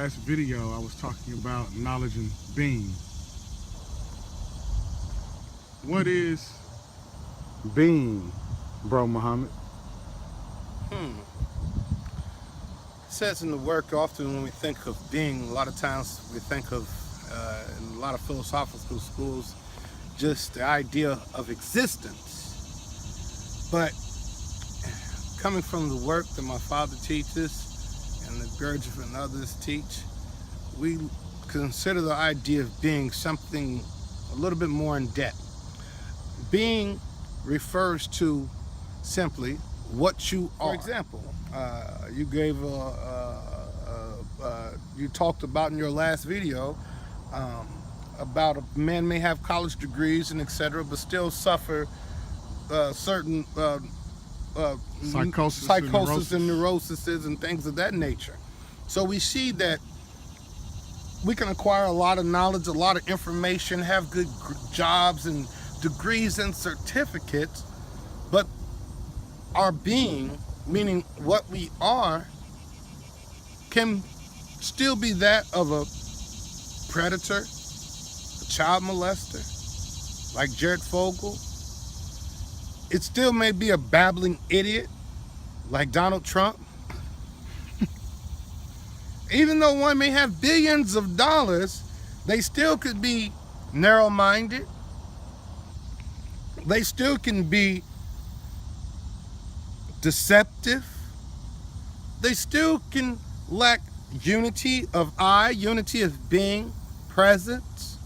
last video, I was talking about knowledge and being. What is being, bro Muhammad? It says in the work, often when we think of being, a lot of times we think of, in a lot of philosophical schools, just the idea of existence. But coming from the work that my father teaches and that Gurdjieff and others teach, we consider the idea of being something a little bit more in depth. Being refers to simply what you are. For example, you gave you talked about in your last video about a man may have college degrees and etc., but still suffer certain psychosis and neuroses and things of that nature. So we see that we can acquire a lot of knowledge, a lot of information, have good jobs and degrees and certificates, but our being, meaning what we are, can still be that of a predator, a child molester, like Jared Fogle. It still may be a babbling idiot, like Donald Trump. Even though one may have billions of dollars, they still could be narrow-minded. They still can be deceptive. They still can lack unity of eye, unity of being, presence.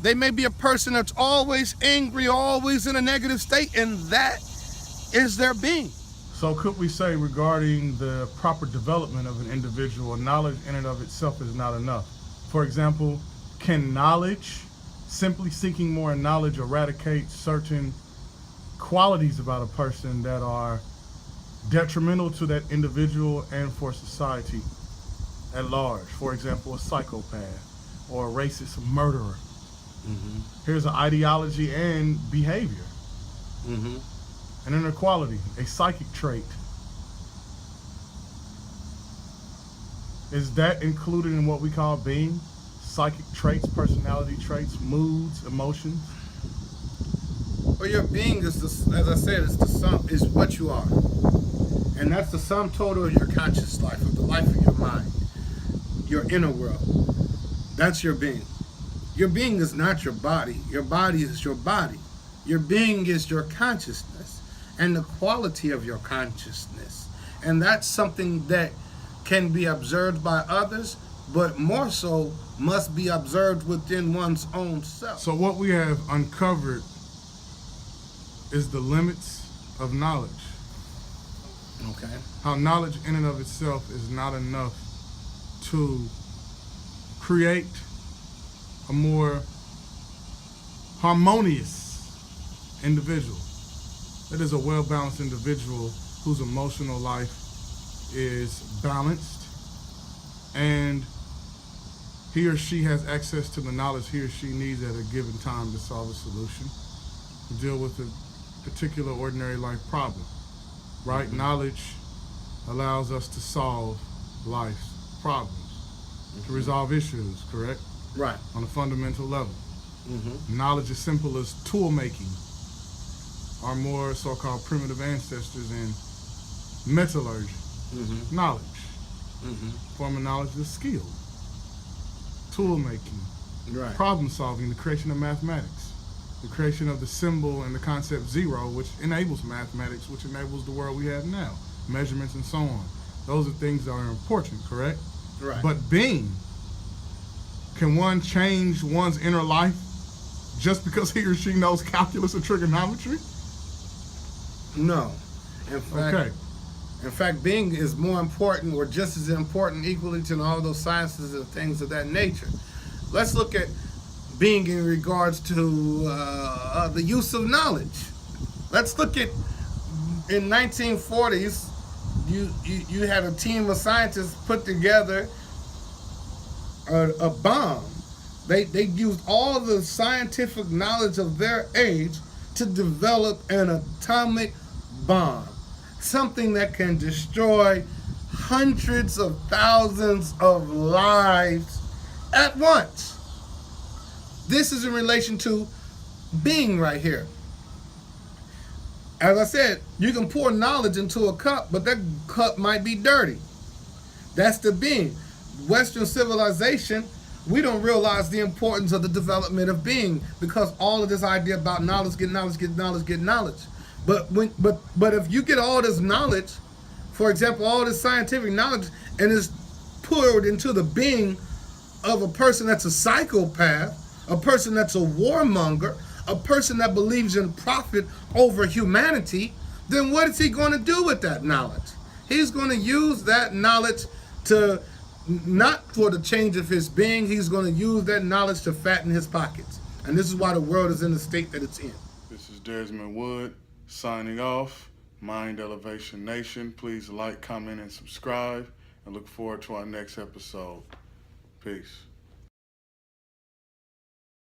They may be a person that's always angry, always in a negative state, and that is their being. So could we say regarding the proper development of an individual, knowledge in and of itself is not enough? For example, can knowledge, simply seeking more knowledge, eradicate certain qualities about a person that are detrimental to that individual and for society at large? For example, a psychopath or a racist murderer. Mm-hmm. Here's an ideology and behavior. Mm-hmm. An inequality, a psychic trait. Is that included in what we call being? Psychic traits, personality traits, moods, emotions? Well, your being is, as I said, is what you are. And that's the sum total of your conscious life, of the life of your mind, your inner world. That's your being. Your being is not your body. Your body is your body. Your being is your consciousness and the quality of your consciousness. And that's something that can be observed by others, but more so must be observed within one's own self. So what we have uncovered is the limits of knowledge. Okay. How knowledge in and of itself is not enough to create a more harmonious individual. It is a well-balanced individual whose emotional life is balanced and he or she has access to the knowledge he or she needs at a given time to solve a solution, to deal with a particular ordinary life problem. Right? Mm-hmm. Knowledge allows us to solve life's problems, mm-hmm. to resolve issues, correct? Right. On a fundamental level. Mm-hmm. Knowledge is simple as tool making. Our more so-called primitive ancestors in metallurgy. Mm-hmm. Knowledge. Mm-hmm. Form of knowledge is skill. Tool making. Right. Problem solving, the creation of mathematics. The creation of the symbol and the concept zero, which enables mathematics, which enables the world we have now. Measurements and so on. Those are things that are important, correct? Right. But being, can one change one's inner life just because he or she knows calculus or trigonometry? No. In fact, being is more important, or just as important equally to all those sciences and things of that nature. Let's look at being in regards to the use of knowledge. Let's look at, in 1940s, you had a team of scientists put together a bomb. They used all the scientific knowledge of their age to develop an atomic bomb, something that can destroy hundreds of thousands of lives at once. This is in relation to being right here. As I said, you can pour knowledge into a cup, but that cup might be dirty. That's the being. Western civilization, we don't realize the importance of the development of being, because all of this idea about knowledge, get knowledge, get knowledge, get knowledge. But if you get all this knowledge, for example, all this scientific knowledge, and it's poured into the being of a person that's a psychopath, a person that's a warmonger, a person that believes in profit over humanity, then what is he going to do with that knowledge? He's going to use that knowledge to, not for the change of his being, he's going to use that knowledge to fatten his pockets. And this is why the world is in the state that it's in. This is Desmond Wood signing off. Mind Elevation Nation. Please like, comment, and subscribe. And look forward to our next episode. Peace.